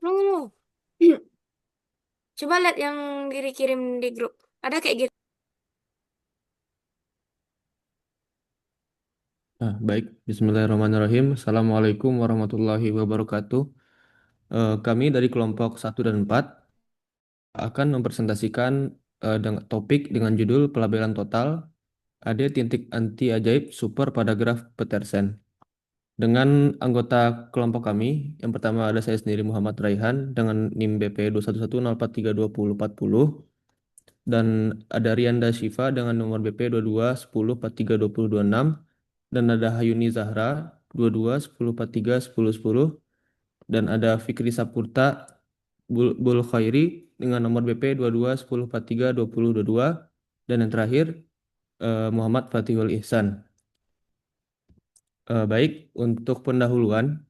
No. Coba lihat yang diri kirim di grup. Ada kayak gitu. Baik, Bismillahirrahmanirrahim. Assalamualaikum warahmatullahi wabarakatuh. Kami dari kelompok 1 dan 4 akan mempresentasikan topik dengan judul pelabelan total AD titik anti ajaib super pada graf Petersen. Dengan anggota kelompok kami, yang pertama ada saya sendiri Muhammad Raihan dengan NIM BP 211043040 dan ada Rianda Shiva dengan nomor BP 2210432026 dan ada Hayuni Zahra 2210431010 dan ada Fikri Sapurta Khairi dengan nomor BP 2210432022 dan yang terakhir Muhammad Fatihul Ihsan. Baik, untuk pendahuluan,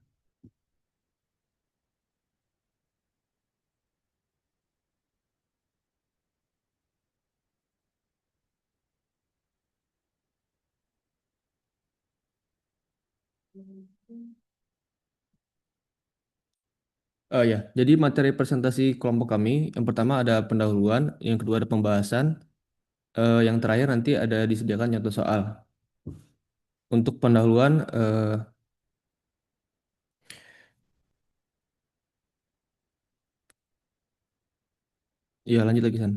ya, jadi materi presentasi kelompok kami, yang pertama ada pendahuluan, yang kedua ada pembahasan, yang terakhir nanti ada disediakan contoh soal. Untuk pendahuluan, ya lanjut lagi San.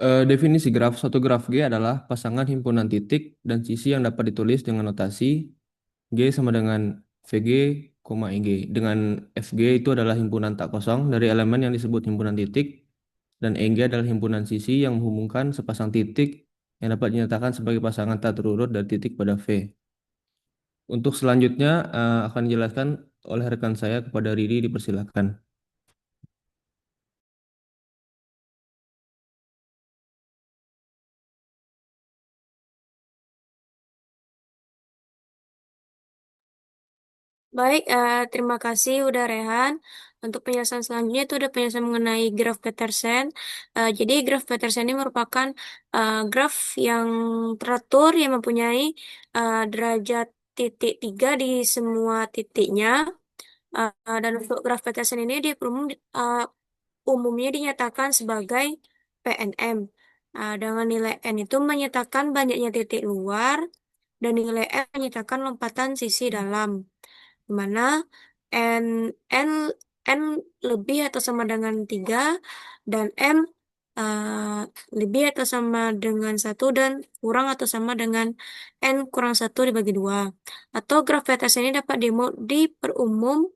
Definisi graf, suatu graf G adalah pasangan himpunan titik dan sisi yang dapat ditulis dengan notasi G sama dengan VG, EG. Dengan FG itu adalah himpunan tak kosong dari elemen yang disebut himpunan titik dan EG adalah himpunan sisi yang menghubungkan sepasang titik yang dapat dinyatakan sebagai pasangan tak terurut dari titik pada V. Untuk selanjutnya akan dijelaskan oleh rekan saya kepada Riri, dipersilakan. Baik, terima kasih udah Rehan. Untuk penjelasan selanjutnya itu ada penjelasan mengenai graf Petersen. Jadi graf Petersen ini merupakan graf yang teratur yang mempunyai derajat titik 3 di semua titiknya. Dan untuk graf Petersen ini umumnya dinyatakan sebagai PNM. Dengan nilai N itu menyatakan banyaknya titik luar dan nilai M menyatakan lompatan sisi dalam di mana N, N, N lebih atau sama dengan 3 dan M lebih atau sama dengan 1 dan kurang atau sama dengan N kurang 1 dibagi 2. Atau graf PTS ini dapat diperumum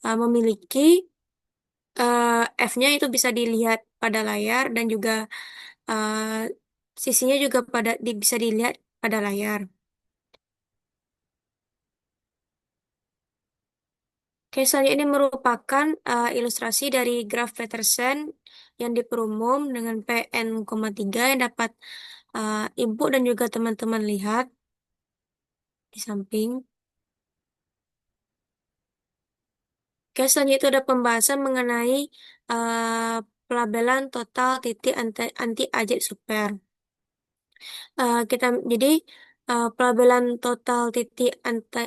memiliki F-nya itu bisa dilihat pada layar dan juga eh, sisinya juga bisa dilihat pada layar. Oke, selanjutnya ini merupakan ilustrasi dari graf Petersen yang diperumum dengan PN,3 yang dapat ibu dan juga teman-teman lihat di samping. Oke, selanjutnya itu ada pembahasan mengenai pelabelan total titik anti ajek super. Jadi pelabelan total titik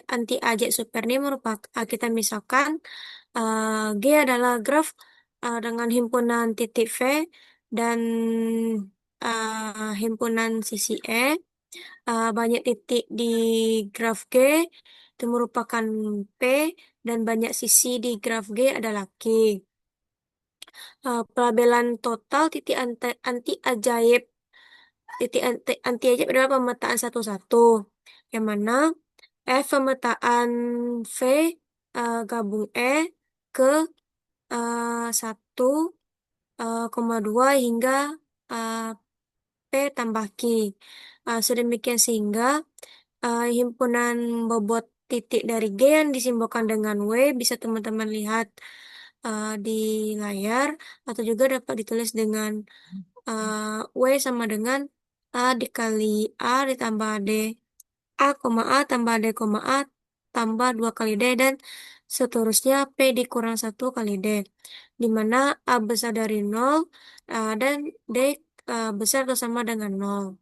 anti ajek super ini merupakan kita misalkan G adalah graf dengan himpunan titik V dan himpunan sisi E. Banyak titik di graf G itu merupakan P dan banyak sisi di graf G adalah Q. Pelabelan total anti ajaib anti ajaib adalah pemetaan satu-satu, yang mana F pemetaan V gabung E ke 1, 2 hingga uh, P tambah Q. Sedemikian sehingga himpunan bobot titik dari G yang disimbolkan dengan W bisa teman-teman lihat di layar atau juga dapat ditulis dengan W sama dengan A dikali A ditambah D. A, A tambah D, A tambah 2 kali D dan seterusnya P dikurang 1 kali D. Di mana A besar dari 0 dan D besar atau sama dengan 0.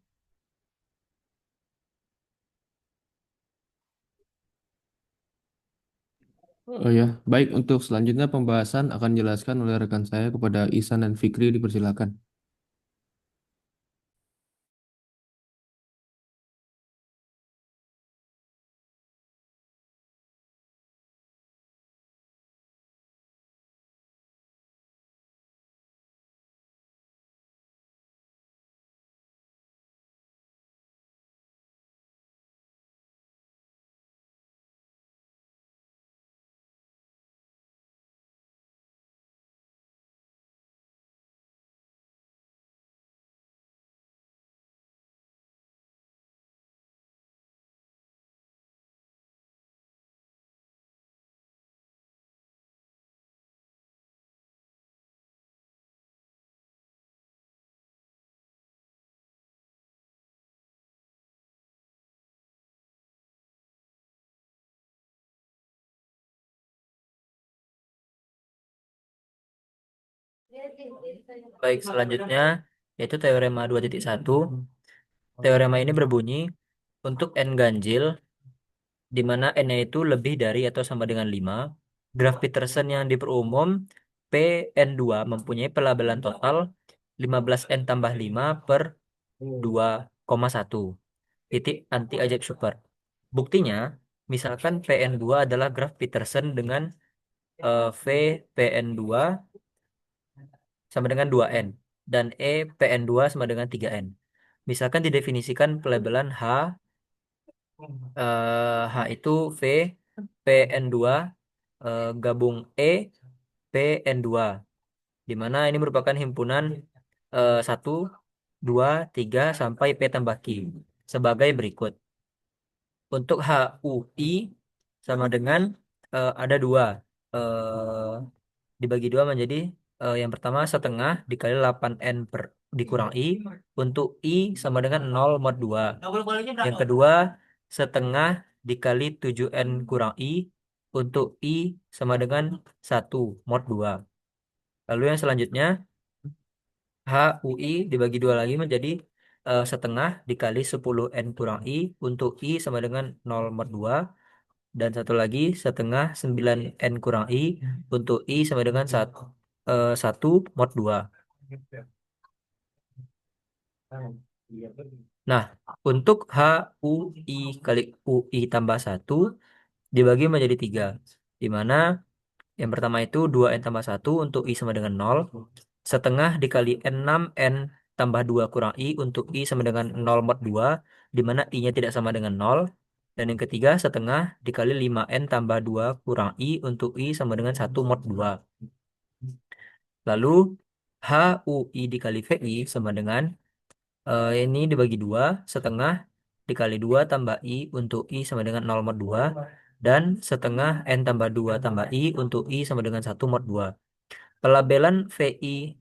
Oh ya, baik untuk selanjutnya pembahasan akan dijelaskan oleh rekan saya kepada Ihsan dan Fikri, dipersilakan. Baik, selanjutnya yaitu teorema 2.1. Teorema ini berbunyi untuk n ganjil di mana n-nya itu lebih dari atau sama dengan 5, graf Peterson yang diperumum Pn2 mempunyai pelabelan total 15n tambah 5 per 2,1 titik anti ajaib super. Buktinya, misalkan Pn2 adalah graf Peterson dengan V Pn2 sama dengan 2n dan Pn2 sama dengan 3n. Misalkan didefinisikan pelabelan H itu V Pn2 gabung Pn2 di mana ini merupakan himpunan 1, 2, 3 sampai P tambah Q sebagai berikut. Untuk HUI sama dengan ada dua, eh, dibagi dua menjadi yang pertama setengah dikali 8n per dikurang I untuk I sama dengan 0 mod 2. Yang kedua setengah dikali 7n kurang I untuk I sama dengan 1 mod 2. Lalu yang selanjutnya HUI dibagi dua lagi menjadi setengah dikali 10n kurang I untuk I sama dengan 0 mod 2. Dan satu lagi setengah 9n kurang I untuk I sama dengan 1 mod 2. Nah, untuk HUI kali UI tambah 1 dibagi menjadi 3. Di mana yang pertama itu 2n tambah 1 untuk I sama dengan 0. Setengah dikali 6n tambah 2 kurang I untuk I sama dengan 0 mod 2. Di mana I-nya tidak sama dengan 0. Dan yang ketiga setengah dikali 5n tambah 2 kurang I untuk I sama dengan 1 mod 2. Lalu HUI dikali VI sama dengan ini dibagi 2 setengah dikali 2 tambah I untuk I sama dengan 0 mod 2 dan setengah N tambah 2 tambah I untuk I sama dengan 1 mod 2. Pelabelan VI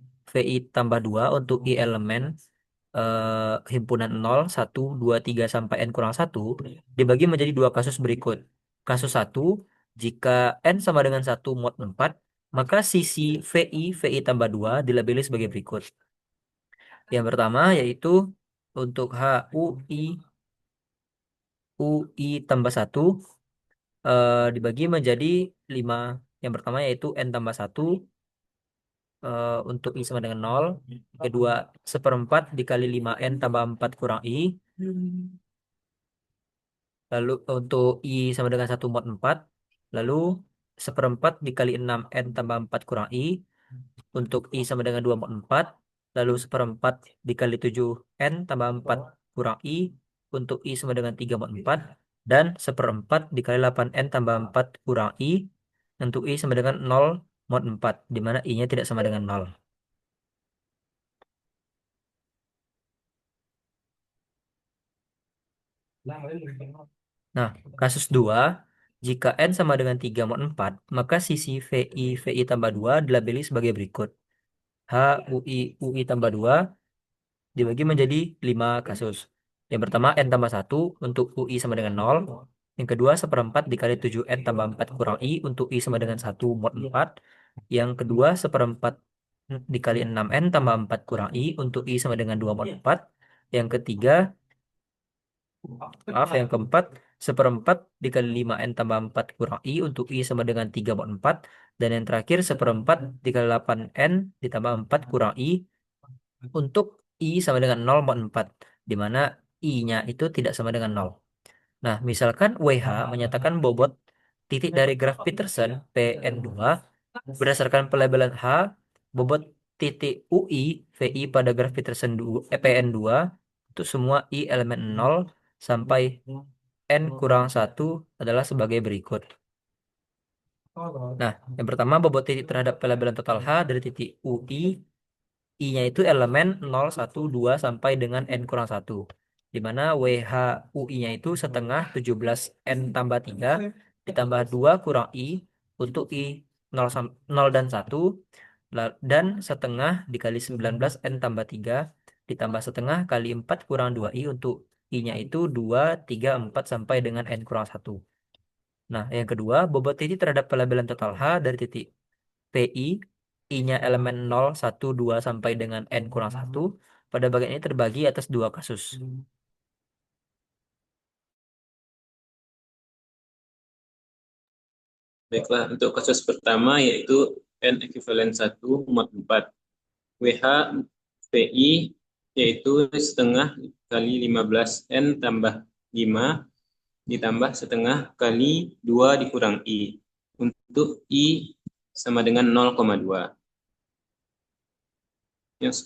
tambah 2 untuk I elemen himpunan 0, 1, 2, 3 sampai N kurang 1 dibagi menjadi dua kasus berikut. Kasus 1, jika N sama dengan 1 mod 4, maka sisi VI tambah 2 dilabeli sebagai berikut. Yang pertama yaitu untuk UI tambah 1 dibagi menjadi 5. Yang pertama yaitu N tambah 1 untuk I sama dengan 0. Kedua, seperempat dikali 5N tambah 4 kurang I. Lalu untuk I sama dengan 1 mod 4. Lalu seperempat dikali 6N tambah 4 kurang I. Untuk I sama dengan 2 mod 4. Lalu seperempat dikali 7N tambah 4 kurang I. Untuk I sama dengan 3 mod 4. Dan seperempat dikali 8N tambah 4 kurang I. Untuk I sama dengan 0 mod 4. Di mana I-nya tidak sama dengan 0. Nah, kasus 2, jika N sama dengan 3 mod 4, maka sisi VI tambah 2 dilabeli sebagai berikut. HUI tambah 2 dibagi menjadi 5 kasus. Yang pertama N tambah 1 untuk UI sama dengan 0. Yang kedua seperempat dikali 7N tambah 4 kurang I untuk I sama dengan 1 mod 4. Yang kedua seperempat dikali 6N tambah 4 kurang I untuk I sama dengan 2 mod 4. Yang ketiga, maaf yang keempat seperempat dikali 5N tambah 4 kurang I untuk I sama dengan 3/4. Dan yang terakhir, seperempat dikali 8N ditambah 4 kurang I untuk I sama dengan 0/4. Di mana I-nya itu tidak sama dengan 0. Nah, misalkan WH menyatakan bobot titik dari graf Peterson PN2 berdasarkan pelabelan H, bobot titik UI VI pada graf Peterson PN2 untuk semua I elemen 0 sampai N kurang 1 adalah sebagai berikut. Nah, yang pertama bobot titik terhadap pelabelan total H dari titik UI, I-nya itu elemen 0, 1, 2 sampai dengan N kurang 1. Di mana WH UI-nya itu setengah 17N tambah 3 ditambah 2 kurang I untuk I 0 dan 1 dan setengah dikali 19N tambah 3 ditambah setengah kali 4 kurang 2I untuk I-nya itu 2, 3, 4 sampai dengan N kurang 1. Nah, yang kedua, bobot titik terhadap pelabelan total H dari titik PI, I-nya elemen 0, 1, 2 sampai dengan N kurang 1. Pada bagian ini terbagi atas dua kasus. Baiklah, untuk kasus pertama yaitu N ekuivalen 1 mod 4. WH PI yaitu setengah kali 15N tambah 5 ditambah setengah kali 2 dikurang I. Untuk I sama dengan 0,2.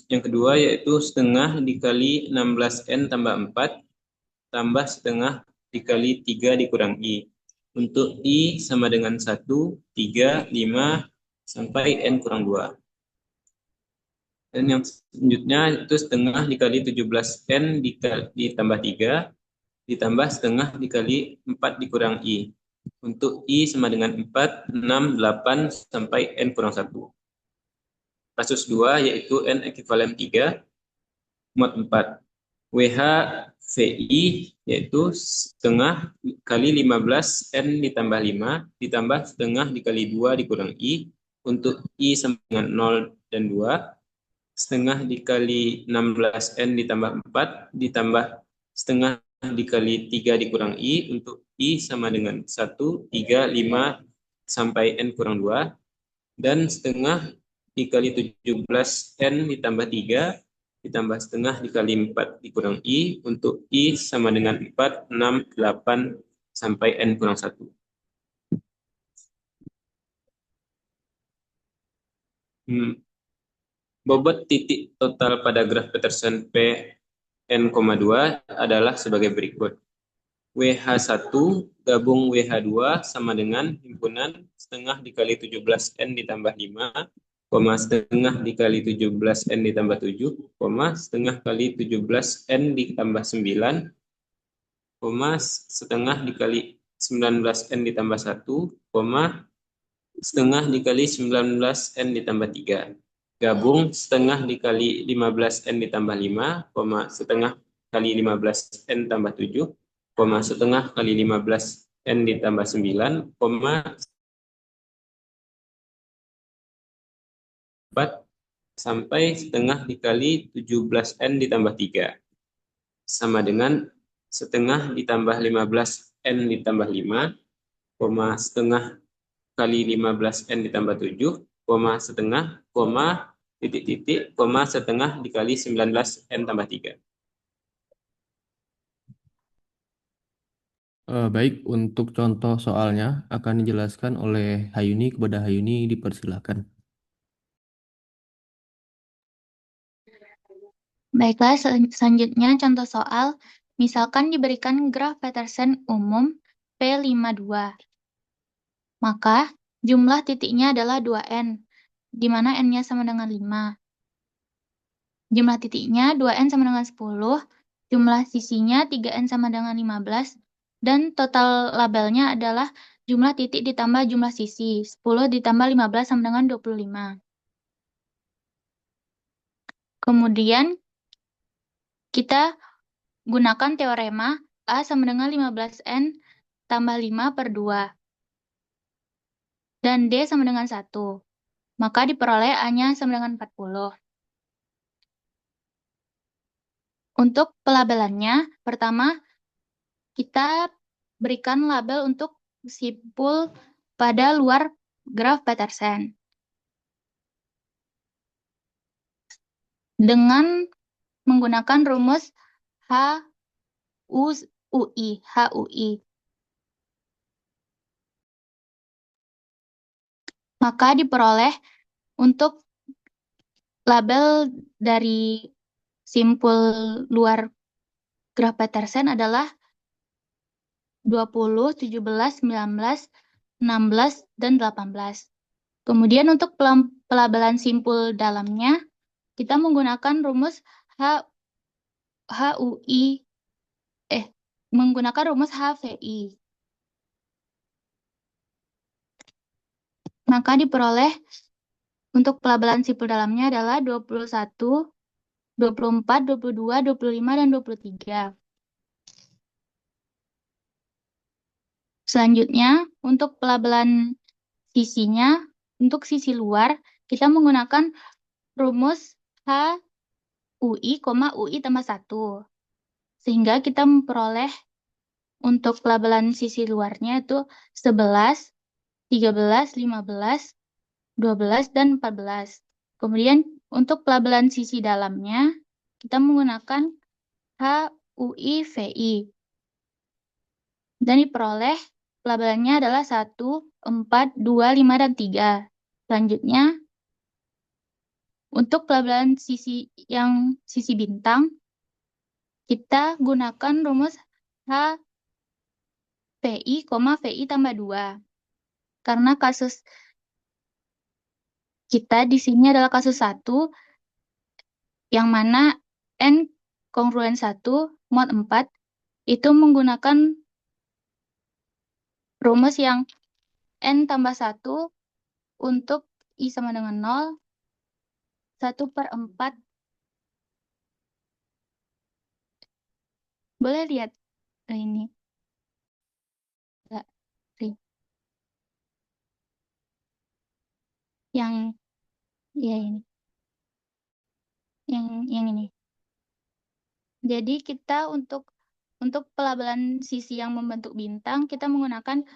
Yang kedua yaitu setengah dikali 16N tambah 4 tambah setengah dikali 3 dikurang I. Untuk I sama dengan 1, 3, 5, sampai N kurang 2. Dan yang selanjutnya itu setengah dikali 17N ditambah 3 ditambah setengah dikali 4 dikurang I. Untuk I sama dengan 4, 6, 8, sampai N kurang 1. Kasus 2 yaitu N ekuivalen 3 mod 4. WH VI yaitu setengah kali 15N ditambah 5 ditambah setengah dikali 2 dikurang I untuk I sama dengan 0 dan 2 setengah dikali 16N ditambah 4 ditambah setengah dikali 3 dikurang I untuk I sama dengan 1, 3, 5 sampai N kurang 2 dan setengah dikali 17N ditambah 3 ditambah setengah dikali 4 dikurang I untuk I sama dengan 4, 6, 8 sampai N kurang 1. Bobot titik total pada graf Peterson Pn,2 adalah sebagai berikut. WH1 gabung WH2 sama dengan himpunan setengah dikali 17N ditambah 5, setengah dikali 17N ditambah 7, setengah kali 17N ditambah 9, setengah dikali 19N ditambah 1, setengah dikali 19N ditambah 3. Gabung setengah dikali 15N ditambah 5, setengah kali 15N tambah 7, setengah kali 15N ditambah 9, 4 sampai setengah dikali 17N ditambah 3 sama dengan setengah ditambah 15N ditambah 5, setengah kali 15N ditambah 7, setengah, titik-titik, setengah dikali 19N tambah 3. Baik, untuk contoh soalnya akan dijelaskan oleh Hayuni. Kepada Hayuni dipersilakan. Baiklah, selanjutnya contoh soal. Misalkan diberikan graf Peterson umum P52. Maka jumlah titiknya adalah 2N, di mana N-nya sama dengan 5. Jumlah titiknya 2N sama dengan 10, jumlah sisinya 3N sama dengan 15, dan total labelnya adalah jumlah titik ditambah jumlah sisi, 10 ditambah 15 sama dengan 25. Kemudian kita gunakan teorema A sama dengan 15N tambah 5 per 2. Dan D sama dengan 1. Maka diperoleh A-nya sama dengan 40. Untuk pelabelannya, pertama kita berikan label untuk simpul pada luar graf Petersen. Dengan menggunakan rumus HUI. Maka diperoleh untuk label dari simpul luar graf Petersen adalah 20, 17, 19, 16, dan 18. Kemudian untuk pelabelan simpul dalamnya, kita menggunakan rumus HVI. Maka diperoleh untuk pelabelan simpul dalamnya adalah 21, 24, 22, 25, dan 23. Selanjutnya, untuk pelabelan sisinya, untuk sisi luar, kita menggunakan rumus UI tambah 1. Sehingga kita memperoleh untuk pelabelan sisi luarnya itu 11, 13, 15, 12, dan 14. Kemudian untuk pelabelan sisi dalamnya, kita menggunakan HUI-VI. Dan diperoleh pelabelannya adalah 1, 4, 2, 5, dan 3. Selanjutnya, untuk pelabelan sisi bintang, kita gunakan rumus HVI, tambah 2. Karena kasus kita di sini adalah kasus 1, yang mana N kongruen 1, mod 4, itu menggunakan rumus yang N tambah 1 untuk I sama dengan 0, 1/4. Boleh lihat ini. Enggak, Ri. Yang ya ini. Yang ini. Jadi kita untuk pelabelan sisi yang membentuk bintang, kita menggunakan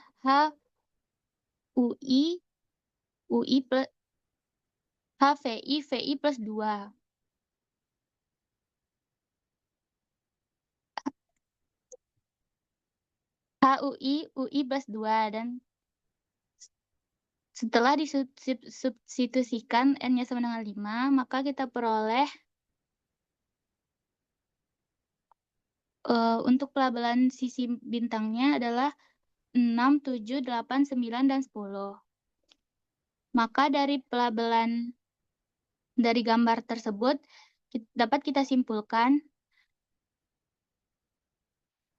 HUI plus HVI plus 2. HUI plus 2. Dan setelah disubstitusikan N-nya sama dengan 5, maka kita peroleh untuk pelabelan sisi bintangnya adalah 6, 7, 8, 9, dan 10. Maka dari pelabelan dari gambar tersebut, dapat kita simpulkan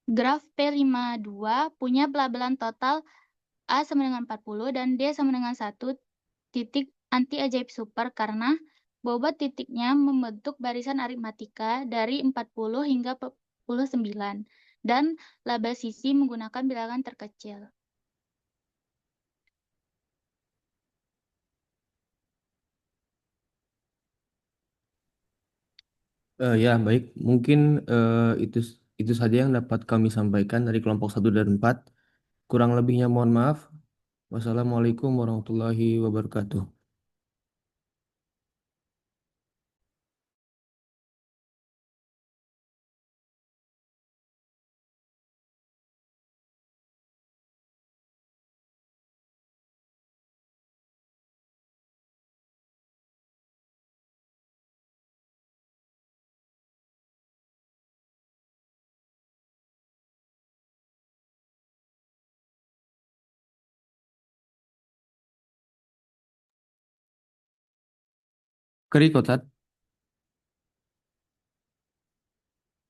graf P52 punya pelabelan total A sama dengan 40 dan D sama dengan 1 titik anti ajaib super karena bobot titiknya membentuk barisan aritmatika dari 40 hingga 49 dan label sisi menggunakan bilangan terkecil. Ya, baik. Mungkin itu saja yang dapat kami sampaikan dari kelompok 1 dan 4. Kurang lebihnya mohon maaf. Wassalamualaikum warahmatullahi wabarakatuh. Keri Kotat.